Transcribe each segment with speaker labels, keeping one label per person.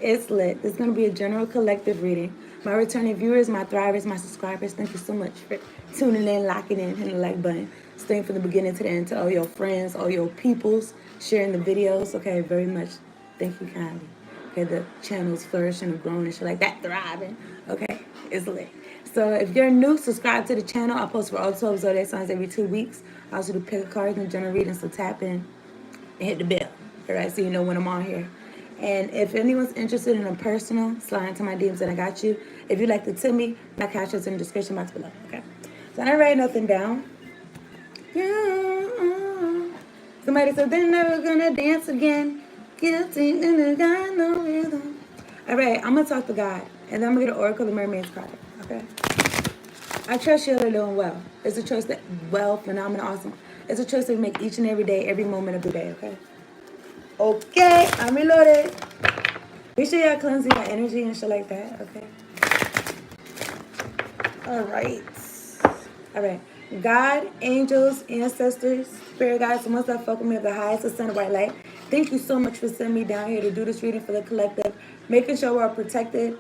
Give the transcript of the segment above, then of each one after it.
Speaker 1: It's lit. It's going to be a general collective reading. My returning viewers, my thrivers, my subscribers, thank you so much for tuning in, locking in, hitting the like button, staying from the beginning to the end, to all your friends, all your peoples, sharing the videos. Okay, very much. Thank you kindly. Okay, the channel's flourishing and growing and shit like that, thriving. Okay, it's lit. So if you're new, subscribe to the channel. I post for all 12 zodiac signs every 2 weeks. I also do pick a card and general readings, so tap in and hit the bell. All right, so you know when I'm on here. And if anyone's interested in a personal, slide into my DMs and I got you. If you'd like to tell me, my cash is in the description box below. Okay. So I didn't write nothing down. Yeah. Somebody said they're never gonna dance again. Guilty and they got no rhythm. All right, I'm gonna talk to God, and then I'm gonna get an Oracle of the Mermaids card. Okay. I trust you all are doing well. It's a choice that, well, phenomenal, awesome. It's a choice that we make each and every day, every moment of the day, okay? Okay, I'm reloaded. Make sure y'all cleansing your energy and shit like that, okay? All right. All right. God, angels, ancestors, spirit guides, the ones that fuck with me of the highest ascended white light. Thank you so much for sending me down here to do this reading for the collective, making sure we're protected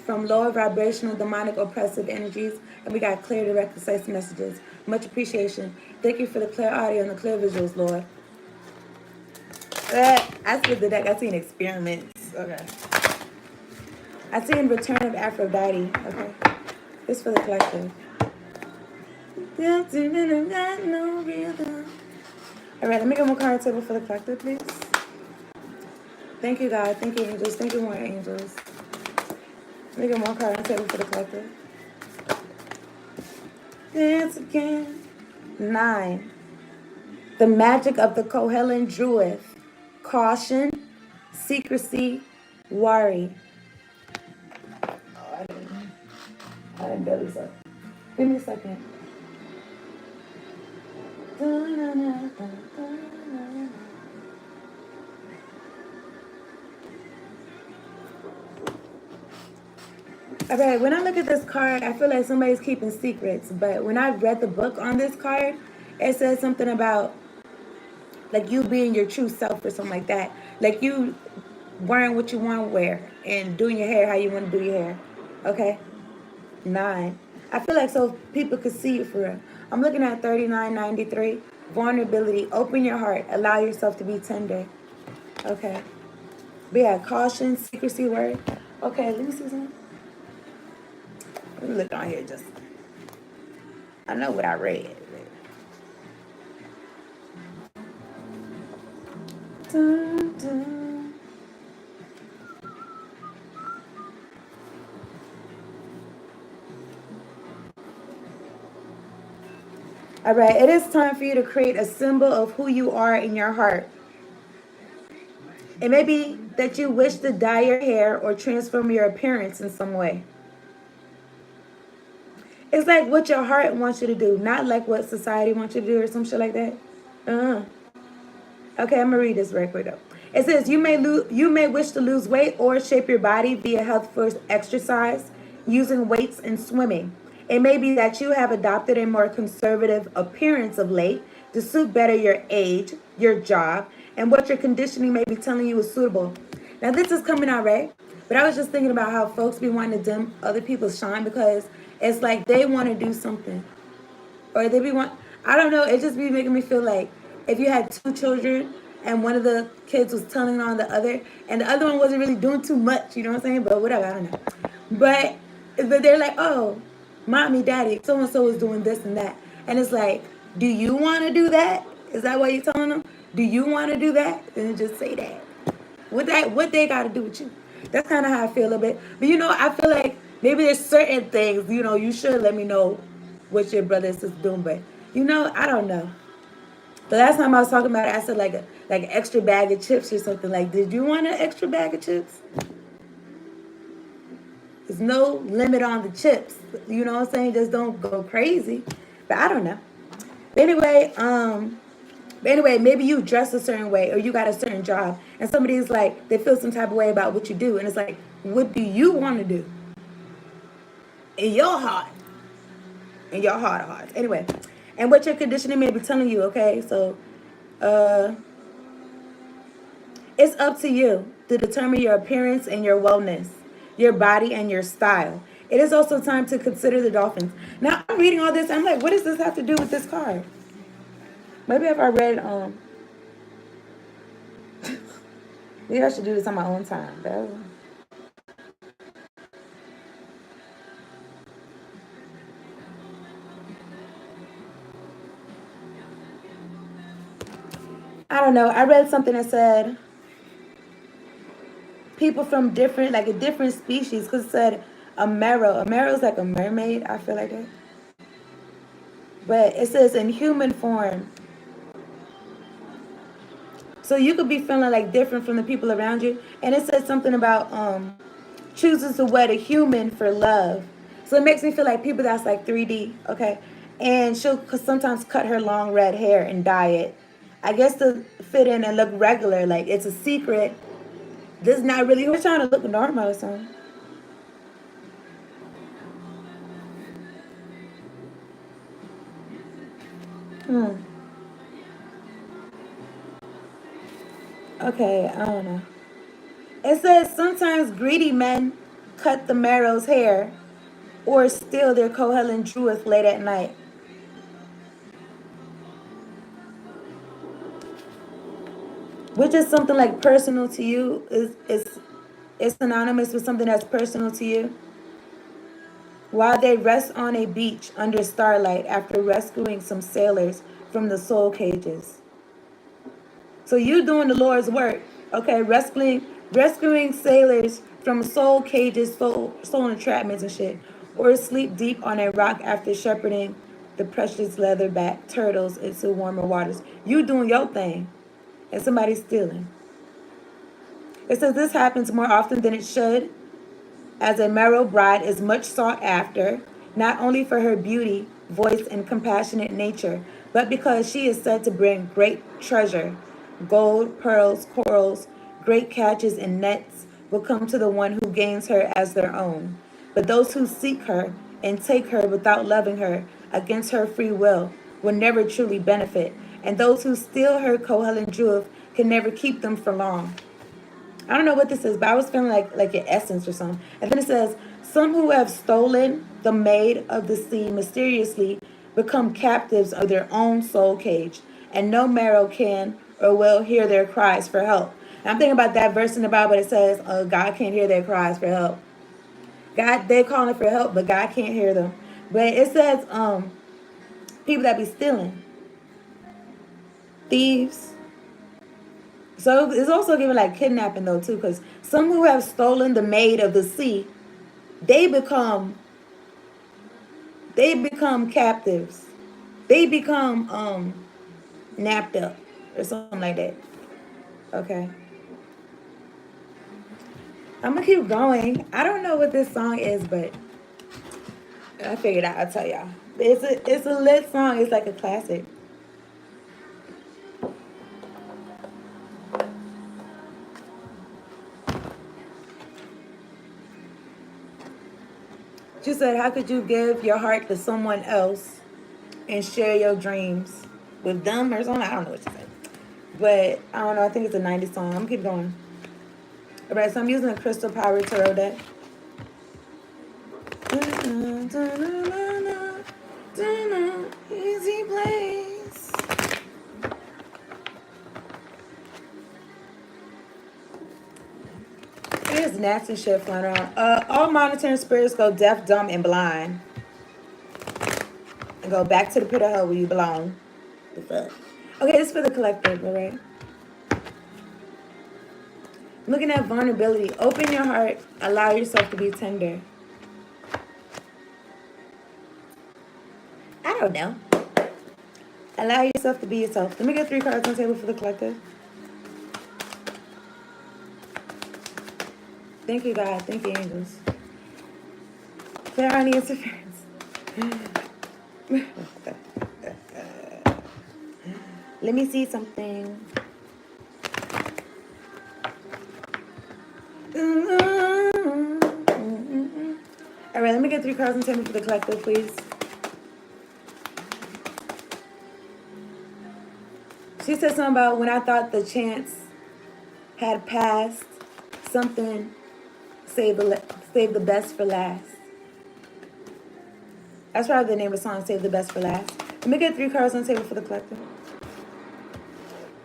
Speaker 1: from lower vibrational, demonic, oppressive energies, and we got clear, direct, concise messages. Much appreciation. Thank you for the clear audio and the clear visuals, Lord. I split the deck. I seen experiments. Okay. I seen Return of Aphrodite. Okay. This for the collective. All right, let me get more card table for the collective, please. Thank you, God. Thank you, angels. Thank you, more angels. Let me get more card table for the collective. Dance again. 9. The magic of the Kohelan Druid. Caution, secrecy, worry. Oh, I didn't belly suck. Give me a second. All right, when I look at this card, I feel like somebody's keeping secrets. But when I read the book on this card, it says something about like you being your true self or something like that. Like you wearing what you want to wear and doing your hair how you want to do your hair. Okay? 9. I feel like so people could see it for real. I'm looking at 3993. Vulnerability. Open your heart. Allow yourself to be tender. Okay. We have caution, secrecy, word. Okay, let me see something. Let me look on here just. I know what I read. Dun, dun. All right, it is time for you to create a symbol of who you are in your heart. It may be that you wish to dye your hair or transform your appearance in some way. It's like what your heart wants you to do, not like what society wants you to do or some shit like that. Okay, I'm gonna read this right quick though. It says you may wish to lose weight or shape your body via health first exercise, using weights and swimming. It may be that you have adopted a more conservative appearance of late to suit better your age, your job, and what your conditioning may be telling you is suitable. Now this is coming out right, but I was just thinking about how folks be wanting to dim other people's shine because it's like they want to do something, or they be want. I don't know. It just be making me feel like if you had 2 children and one of the kids was telling on the other, and the other one wasn't really doing too much. You know what I'm saying? But whatever. I don't know. But they're like, oh, mommy, daddy, so and so is doing this and that, and it's like, do you want to do that? Is that why you're telling them? Do you want to do that? Then just say that. What they got to do with you? That's kind of how I feel a little bit. But I feel like maybe there's certain things you should let me know what your brother and sister doing. But I don't know. The last time I was talking about it, I said like an extra bag of chips or something. Like, did you want an extra bag of chips? There's no limit on the chips. You know what I'm saying? Just don't go crazy. But I don't know. But anyway, maybe you dress a certain way or you got a certain job and somebody's like, they feel some type of way about what you do. And it's like, what do you want to do? In your heart. In your heart of hearts. Anyway, and what your conditioning may be telling you, okay? So, it's up to you. to determine your appearance and your wellness, your body and your style. It is also time to consider the dolphins. Now I'm reading all this. I'm like, what does this have to do with this card? Maybe if I read, maybe I should do this on my own time. I don't know. I read something that said people from different, like a different species, because it said a marrow. A marrow is like a mermaid. I feel like that. But it says in human form. So you could be feeling like different from the people around you. And it says something about chooses to wed a human for love. So it makes me feel like people that's like 3D, okay? And she'll sometimes cut her long red hair and dye it. I guess to fit in and look regular, like it's a secret. This is not really, who's trying to look normal or something. Okay, I don't know. It says sometimes greedy men cut the marrow's hair or steal their Kohelin Druid late at night. Which is something like personal to you, is synonymous with something that's personal to you. While they rest on a beach under starlight after rescuing some sailors from the soul cages. So you doing the Lord's work, okay? Rescuing sailors from soul cages, soul entrapments and shit, or sleep deep on a rock after shepherding the precious leatherback turtles into warmer waters. You doing your thing, and somebody's stealing. It says this happens more often than it should, as a Merrow bride is much sought after, not only for her beauty, voice, and compassionate nature, but because she is said to bring great treasure. Gold, pearls, corals, great catches, and nets will come to the one who gains her as their own. But those who seek her and take her without loving her against her free will never truly benefit, and those who steal her Kohelin Jewel can never keep them for long. I don't know what this is, but I was feeling like an essence or something. And then it says, some who have stolen the maid of the sea mysteriously become captives of their own soul cage, and no marrow can or will hear their cries for help. And I'm thinking about that verse in the Bible that says, God can't hear their cries for help. God, they're calling for help, but God can't hear them. But it says, people that be stealing, thieves. So it's also given like kidnapping though too, because some who have stolen the maid of the sea, they become captives. They become napped up or something like that. Okay. I'm gonna keep going. I don't know what this song is, but I figured I'll tell y'all. It's a lit song. It's like a classic. She said, how could you give your heart to someone else and share your dreams with them or something? I don't know what she said. But I don't know. I think it's a 90s song. I'm going to keep going. All right, so I'm using a Crystal Power Tarot deck. Easy place. There's nasty shit flying around. All monitoring spirits go deaf, dumb, and blind. And go back to the pit of hell where you belong. The fuck? Okay, this is for the collective, all right? Looking at vulnerability. Open your heart. Allow yourself to be tender. I don't know. Allow yourself to be yourself. Let me get 3 cards on the table for the collective. Thank you, God. Thank you, angels. Clear any interference. Let me see something. All right, let me get 3 cards on the table for the collective, please. She said something about when I thought the chance had passed, something, save the best for last. That's probably the name of the song, Save the Best for Last. Let me get 3 cards on the table for the collective.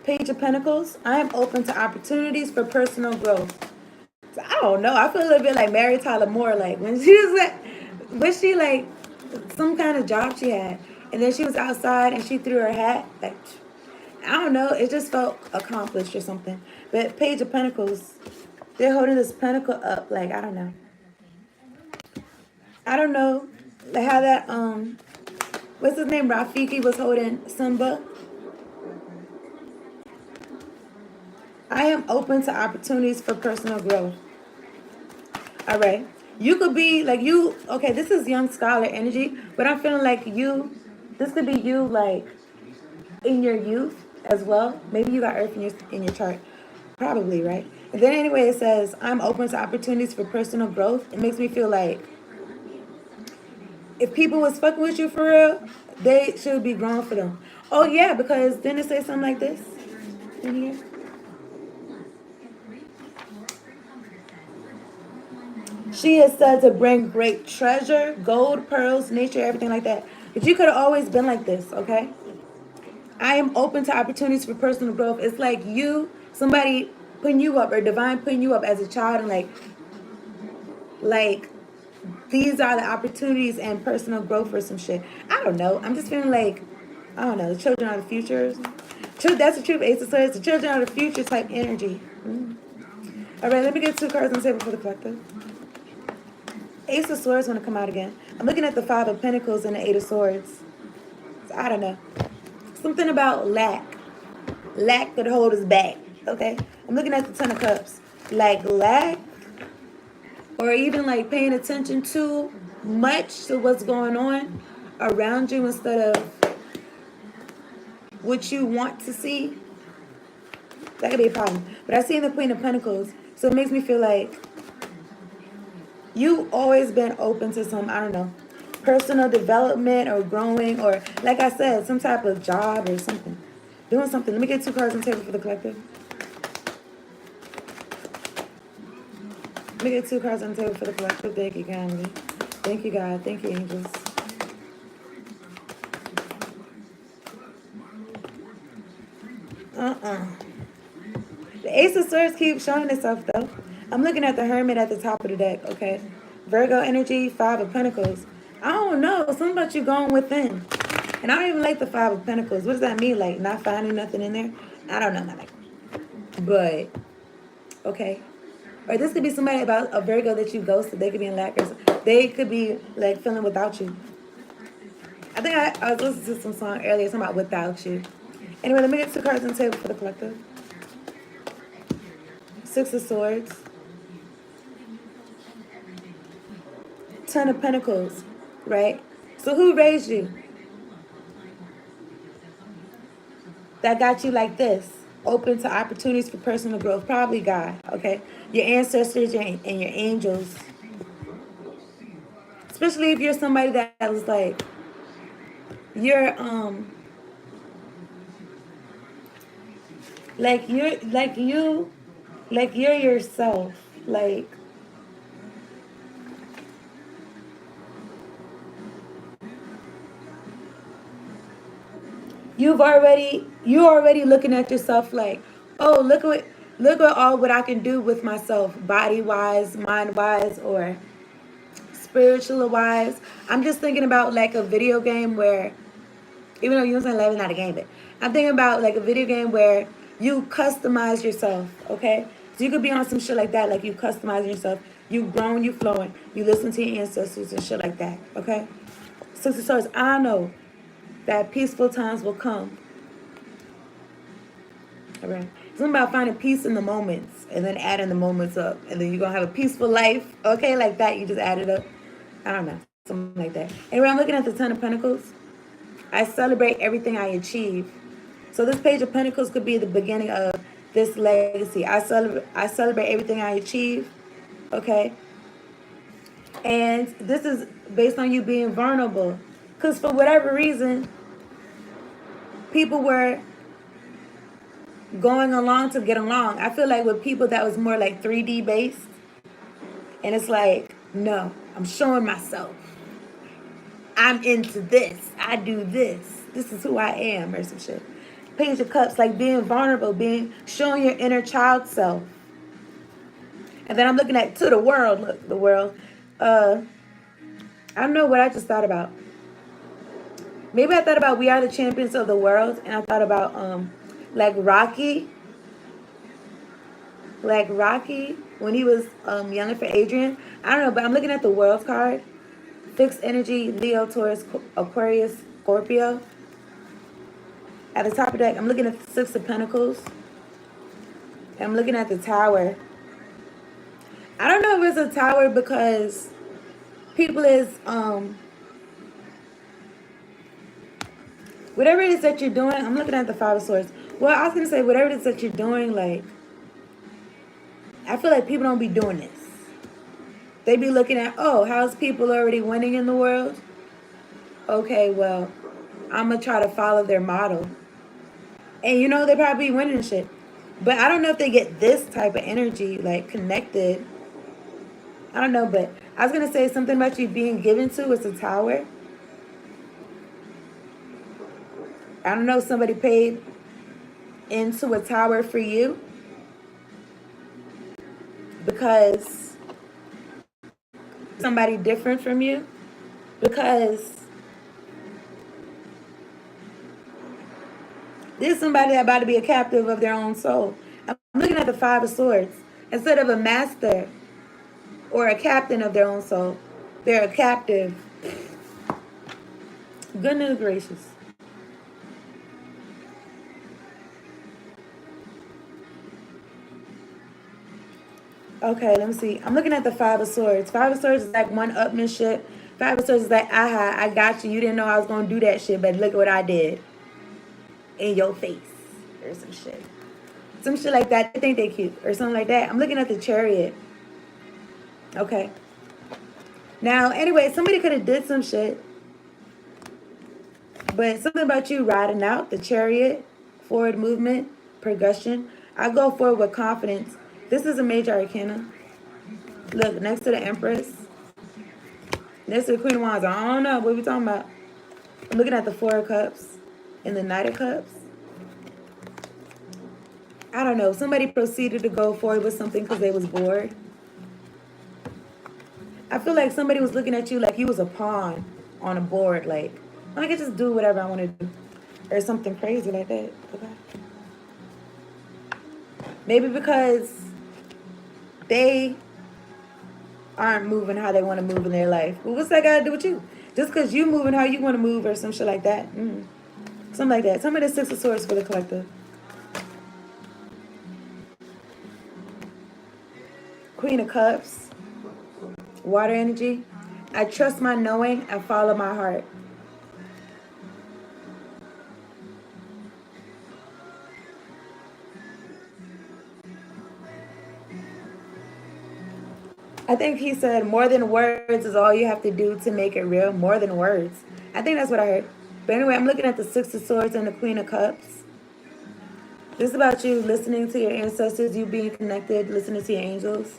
Speaker 1: Page of Pentacles. I am open to opportunities for personal growth. So, I don't know. I feel a little bit like Mary Tyler Moore. Like when she was she like some kind of job she had, and then she was outside and she threw her hat. Like I don't know. It just felt accomplished or something. But Page of Pentacles, they're holding this pentacle up. Like I don't know. I don't know. Like how that what's his name? Rafiki was holding Simba. I am open to opportunities for personal growth. All right. You could be like you. Okay, this is young scholar energy, but I'm feeling like you. This could be you, like in your youth as well. Maybe you got Earth in your chart, probably, right? And then anyway, it says I'm open to opportunities for personal growth. It makes me feel like if people was fucking with you for real, they should be grown for them. Oh yeah, because didn't it say something like this in here? She is said to bring great treasure, gold, pearls, nature, everything like that. But you could have always been like this, okay? I am open to opportunities for personal growth. It's like somebody putting you up or divine putting you up as a child and like these are the opportunities and personal growth for some shit. I don't know. I'm just feeling like, I don't know, the children are the future. That's the truth, Ace of Swords. The children are the future type energy. All right, let me get 2 cards on the table for the collective. Ace of Swords want to come out again. I'm looking at the 5 of Pentacles and the 8 of Swords. So I don't know. Something about lack. Lack could hold us back. Okay? I'm looking at the 10 of Cups. Like lack, or even like paying attention too much to what's going on around you instead of what you want to see. That could be a problem. But I see the Queen of Pentacles. So it makes me feel like you've always been open to some, I don't know, personal development or growing or, like I said, some type of job or something. Doing something. Let me get 2 cards on the table for the collective. Let me get 2 cards on the table for the collective. Thank you, kindly. Thank you, God. Thank you, angels. The Ace of Swords keeps showing itself, though. I'm looking at the Hermit at the top of the deck, okay? Virgo energy, 5 of Pentacles. I don't know. Something about you going within. And I don't even like the 5 of Pentacles. What does that mean? Like, not finding nothing in there? I don't know. Not like, but, okay. Or this could be somebody about a Virgo that you ghosted. They could be in lack. They could be, like, feeling without you. I think I was listening to some song earlier talking about without you. Anyway, let me get 2 cards on the table for the collective. 6 of Swords. 10 of Pentacles, right? So who raised you? That got you like this, open to opportunities for personal growth. Probably God, okay? Your ancestors and your angels. Especially if you're somebody that was like, you're you're yourself, like you're already looking at yourself like, oh, look at all what I can do with myself, body wise, mind wise, or spiritual wise. I'm just thinking about like a video game where, even though you know life is not a game, but I'm thinking about like a video game where you customize yourself, okay? So you could be on some shit like that, like you customize yourself, you grown, you flowing, you listen to your ancestors and shit like that, okay? 6 of Swords, I know that peaceful times will come. All right. Something about finding peace in the moments and then adding the moments up. And then you're going to have a peaceful life. Okay, like that. You just add it up. I don't know. Something like that. Anyway, I'm looking at the 10 of Pentacles. I celebrate everything I achieve. So this Page of Pentacles could be the beginning of this legacy. I celebrate everything I achieve. Okay. And this is based on you being vulnerable. Because for whatever reason, people were going along to get along. I feel like with people that was more like 3D based, and it's like, no, I'm showing myself. I'm into this. I do this. This is who I am, or some shit. Page of Cups, like being vulnerable, showing your inner child self. And then I'm looking at to the world. Look, the world. I don't know what I just thought about. Maybe I thought about we are the champions of the world, and I thought about like Rocky when he was younger for Adrian. I don't know, but I'm looking at the world card. Fixed energy, Leo, Taurus, Aquarius, Scorpio. At the top of the deck, I'm looking at the Six of Pentacles. And I'm looking at the Tower. I don't know if it's a tower because people is whatever it is that you're doing. I'm looking at the Five of Swords. Well, I was gonna say whatever it is that you're doing, like I feel like people don't be doing this. They be looking at, oh, how's people already winning in the world? Okay, well, I'm gonna try to follow their model. And you know they probably be winning shit. But I don't know if they get this type of energy, like connected. I don't know, but I was gonna say something about you being given to is a tower. I don't know if somebody paid into a tower for you because somebody different from you, because there's somebody that about to be a captive of their own soul. I'm looking at the Five of Swords. Instead of a master or a captain of their own soul, they're a captive. Goodness gracious. Okay, let me see. I'm looking at the Five of Swords. Five of Swords is like one-upmanship. Five of Swords is like, aha, I got you. You didn't know I was going to do that shit, but look at what I did. In your face. Or some shit. Some shit like that. They think they cute. Or something like that. I'm looking at the Chariot. Okay. Now, anyway, somebody could have did some shit. But something about you riding out the Chariot, forward movement, progression. I go forward with confidence. This is a major arcana. Look, next to the Empress. Next to the Queen of Wands. I don't know what we talking about. I'm looking at the Four of Cups and the Knight of Cups. I don't know. Somebody proceeded to go forward with something because they was bored. I feel like somebody was looking at you like you was a pawn on a board. Like, I can just do whatever I want to do. Or something crazy like that. Okay. Maybe because they aren't moving how they want to move in their life. Well, what's that got to do with you? Just because you moving how you want to move or some shit like that. Something like that. Somebody Six of Swords for the collective. Queen of Cups. Water energy. I trust my knowing and follow my heart. I think he said more than words is all you have to do to make it real. More than words. I think that's what I heard. But anyway, I'm looking at the Six of Swords and the Queen of Cups. This is about you listening to your ancestors, you being connected, listening to your angels.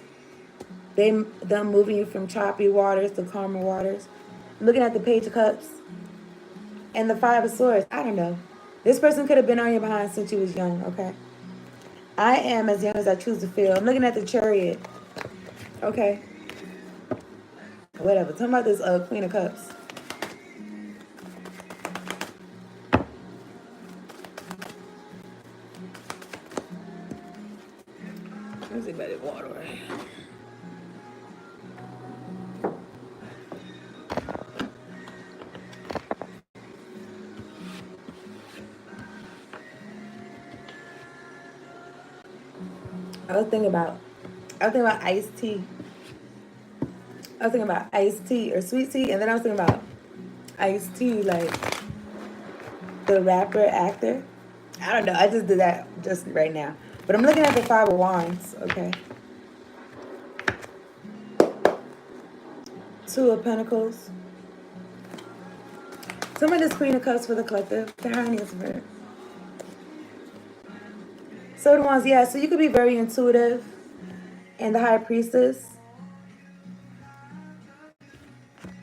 Speaker 1: Them moving you from choppy waters to calmer waters. I'm looking at the Page of Cups and the Five of Swords. I don't know. This person could have been on your behind since you was young, okay? I am as young as I choose to feel. I'm looking at the Chariot. Okay. Whatever. Talking about this Queen of Cups. Let's see about this water right here. I was thinking about iced tea. I was thinking about iced tea or sweet tea, and then I was thinking about iced tea, like the rapper, actor. I don't know. I just did that just right now. But I'm looking at the Five of Wands, okay? Two of Pentacles. Some of this Queen of Cups for the collective. The Highness of her. So the ones, yeah, so you could be very intuitive. And the High Priestess.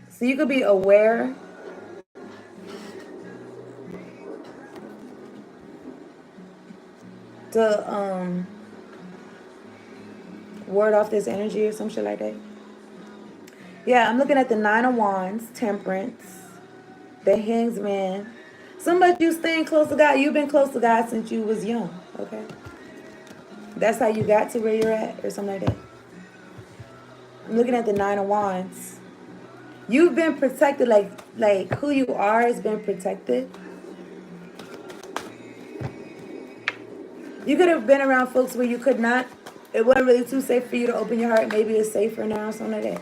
Speaker 1: So you could be aware to ward off this energy or some shit like that. Yeah, I'm looking at the Nine of Wands, Temperance, the Hanged Man. Somebody you staying close to God. You've been close to God since you was young. Okay, that's how you got to where you're at, or something like that. I'm looking at the Nine of Wands. You've been protected, like who you are has been protected. You could have been around folks where you could not. It wasn't really too safe for you to open your heart. Maybe it's safer now, something like that.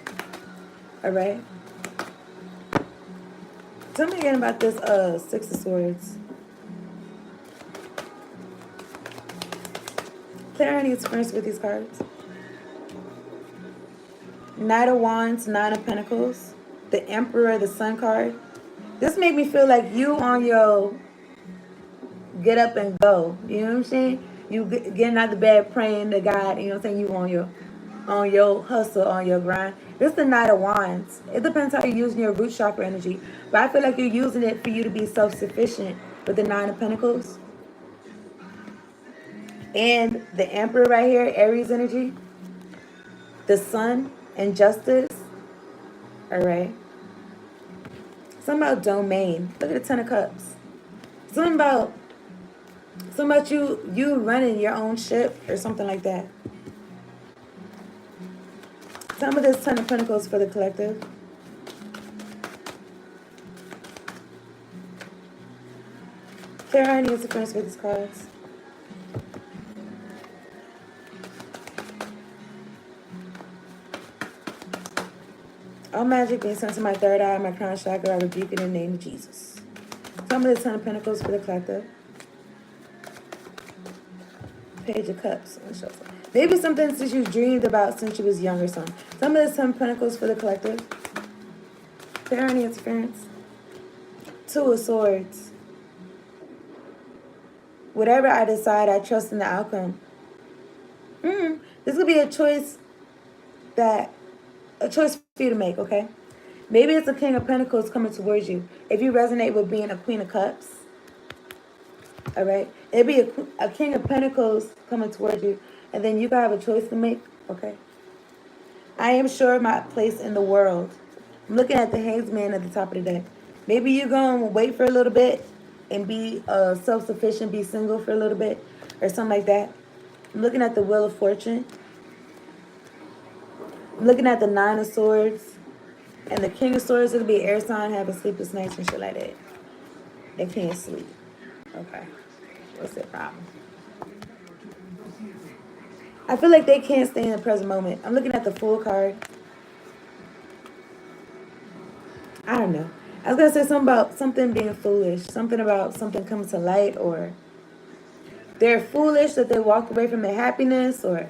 Speaker 1: All right. Tell me again about this Six of Swords. Clear any experience with these cards. Knight of Wands, Nine of Pentacles, the Emperor, the Sun card. This made me feel like you on your get up and go. You know what I'm saying? You getting out the bed, praying to God. You know what I'm saying? You on your hustle, on your grind. This is the Knight of Wands. It depends how you're using your root chakra energy. But I feel like you're using it for you to be self-sufficient with the Nine of Pentacles. And the Emperor right here, Aries energy. The Sun and Justice. All right. Something about domain. Look at the Ten of Cups. Something about you running your own ship or something like that. Some of this Ten of Pentacles for the collective. Clear any interference with these cards. All magic being sent to my third eye, my crown chakra, I rebuke it in the name of Jesus. Some of the Ten of Pentacles for the collective. Page of Cups. Maybe something since you dreamed about since you was young or something. Some of the Ten of Pentacles for the collective. Clear any interference. Two of Swords. Whatever I decide, I trust in the outcome. This could be a choice for you to make, okay? Maybe it's a King of Pentacles coming towards you. If you resonate with being a Queen of Cups, all right? It'd be a King of Pentacles coming towards you, and then you gotta have a choice to make, okay? I am sure of my place in the world. I'm looking at the Hanged Man at the top of the deck. Maybe you're gonna wait for a little bit and be self-sufficient, be single for a little bit, or something like that. I'm looking at the Wheel of Fortune. I'm looking at the Nine of Swords. And the King of Swords, it'll be air sign having sleepless nights and shit like that. They can't sleep. Okay. What's their problem? I feel like they can't stay in the present moment. I'm looking at the Fool card. I don't know. I was going to say something about something being foolish. Something about something coming to light, or they're foolish that they walked away from their happiness, or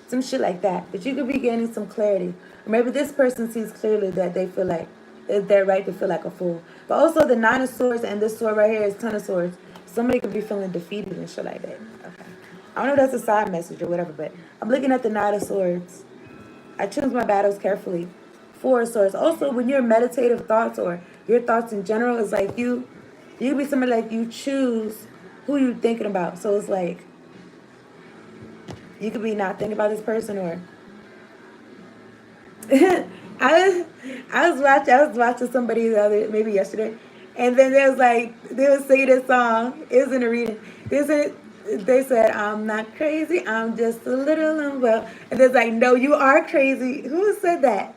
Speaker 1: some shit like that. But you could be gaining some clarity. Or maybe this person sees clearly that they feel like it's their right to feel like a fool. But also the Nine of Swords and this sword right here is Ten of Swords. Somebody could be feeling defeated and shit like that. Okay. I don't know if that's a side message or whatever, but I'm looking at the Nine of Swords. I choose my battles carefully. Four of Swords. Also, when your meditative thoughts or your thoughts in general is like you be somebody like you choose who you're thinking about. So it's like you could be not thinking about this person, or I was watching somebody maybe yesterday, and then they was singing this song. It was in a reading. They said, "I'm not crazy. I'm just a little unwell." And it's like, "No, you are crazy." Who said that?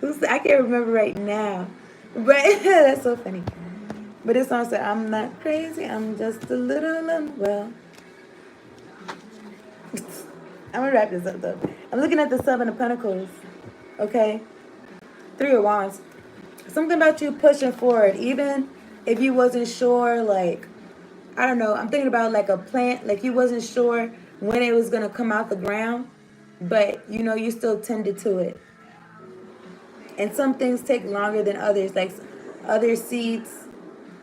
Speaker 1: I can't remember right now, but that's so funny. But this song said, "I'm not crazy. I'm just a little unwell." I'm gonna wrap this up though. I'm looking at the Seven of Pentacles. Okay, Three of Wands. Something about you pushing forward, even if you wasn't sure. Like, I don't know. I'm thinking about like a plant. Like you wasn't sure when it was gonna come out the ground, but you still tended to it. And some things take longer than others. Like other seeds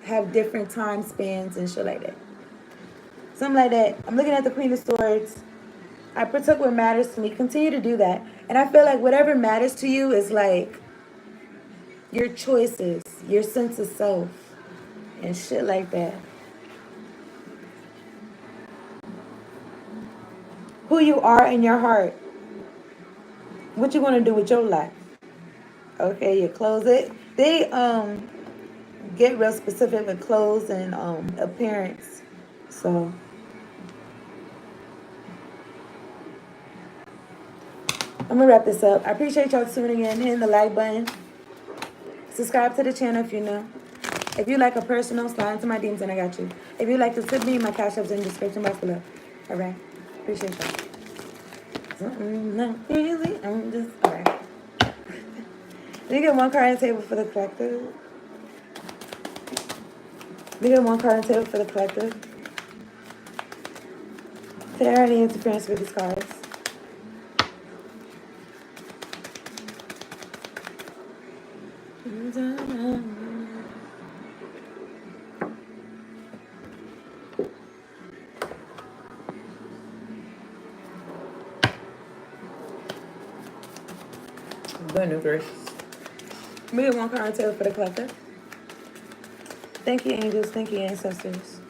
Speaker 1: have different time spans and shit like that. Something like that. I'm looking at the Queen of Swords. I partook what matters to me. Continue to do that. And I feel like whatever matters to you is like your choices, your sense of self, and shit like that. Who you are in your heart. What you want to do with your life. Okay, your clothes. They get real specific with clothes and appearance. So I'm gonna wrap this up. I appreciate y'all tuning in, hitting the like button. Subscribe to the channel if you're new. If you like a personal, slide into my DMs and I got you. If you like to tip me, my cash app's in the description box below. Alright? Appreciate y'all. Something not easy. I'm just alright. Let me get one card on the table for the collective. Let me get one card on the table for the collective. Clear any interference with these cards. Goodness gracious. Let me get one card on the table for the collective. Thank you, angels. Thank you, ancestors.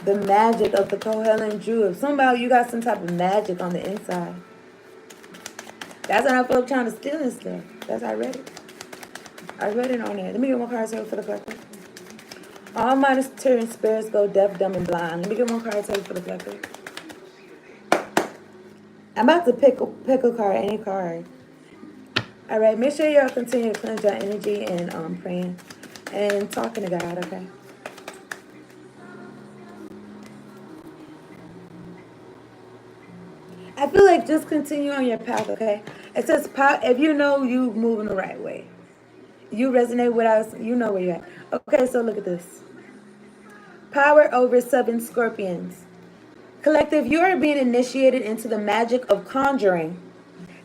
Speaker 1: The magic of the Kohelan Druid. Somehow you got some type of magic on the inside. That's what I feel trying to steal and stuff. That's how I read it. I read it on there. Let me get one card table for the collective. All monitoring spirits go deaf, dumb, and blind. Let me get one card table for the collective. I'm about to pick a card, any card. All right, make sure y'all continue to cleanse your energy and praying and talking to God, okay? I feel like just continue on your path, okay? It says, if you know you moving the right way, you resonate with us, you know where you're at. Okay, so look at this. Power over 7 scorpions. Collective, you are being initiated into the magic of conjuring.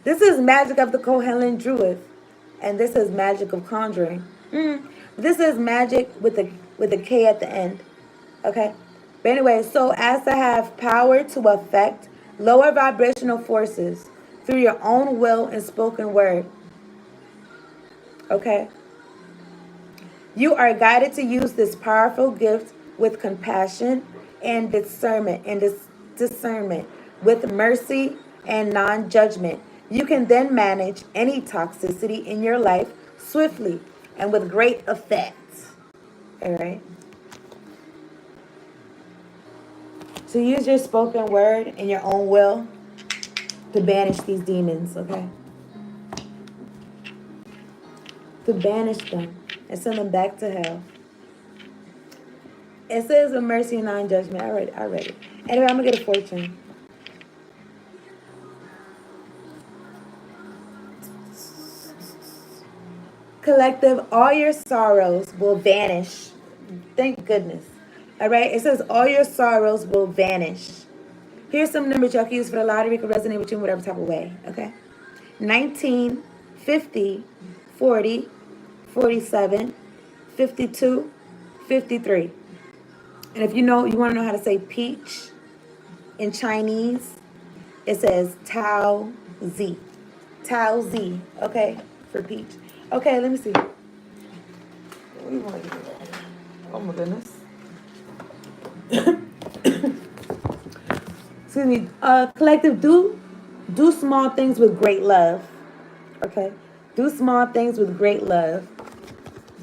Speaker 1: This is magic of the Kohelan Druid. And this is magic of conjuring. This is magic with a K at the end. Okay? But anyway, so as to have power to affect lower vibrational forces through your own will and spoken word. Okay? You are guided to use this powerful gift with compassion and discernment with mercy and non-judgment. You can then manage any toxicity in your life swiftly and with great effect. All right? So use your spoken word and your own will to banish these demons, okay? To banish them and send them back to hell. It says with mercy and non-judgment. I read it. Anyway, I'm going to get a fortune. Collective, all your sorrows will vanish. Thank goodness. All right? It says all your sorrows will vanish. Here's some numbers y'all can use for the lottery. It can resonate with you in whatever type of way, okay? 19, 50, 40, 47, 52, 53. And if you want to know how to say peach in Chinese, it says Tao Z. Tao Z, okay, for peach. Okay, let me see. What do you want to do? Oh my goodness. Excuse me. Collective, do small things with great love. Okay? Do small things with great love.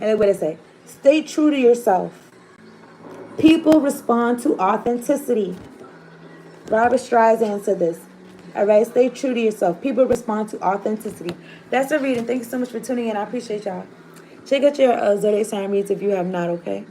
Speaker 1: And what did it say? Stay true to yourself. People respond to authenticity. Barbara Streisand said this. All right, stay true to yourself. People respond to authenticity. That's the reading. Thank you so much for tuning in. I appreciate y'all. Check out your zodiac sign reads if you have not, okay?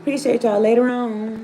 Speaker 1: Appreciate y'all. Later on.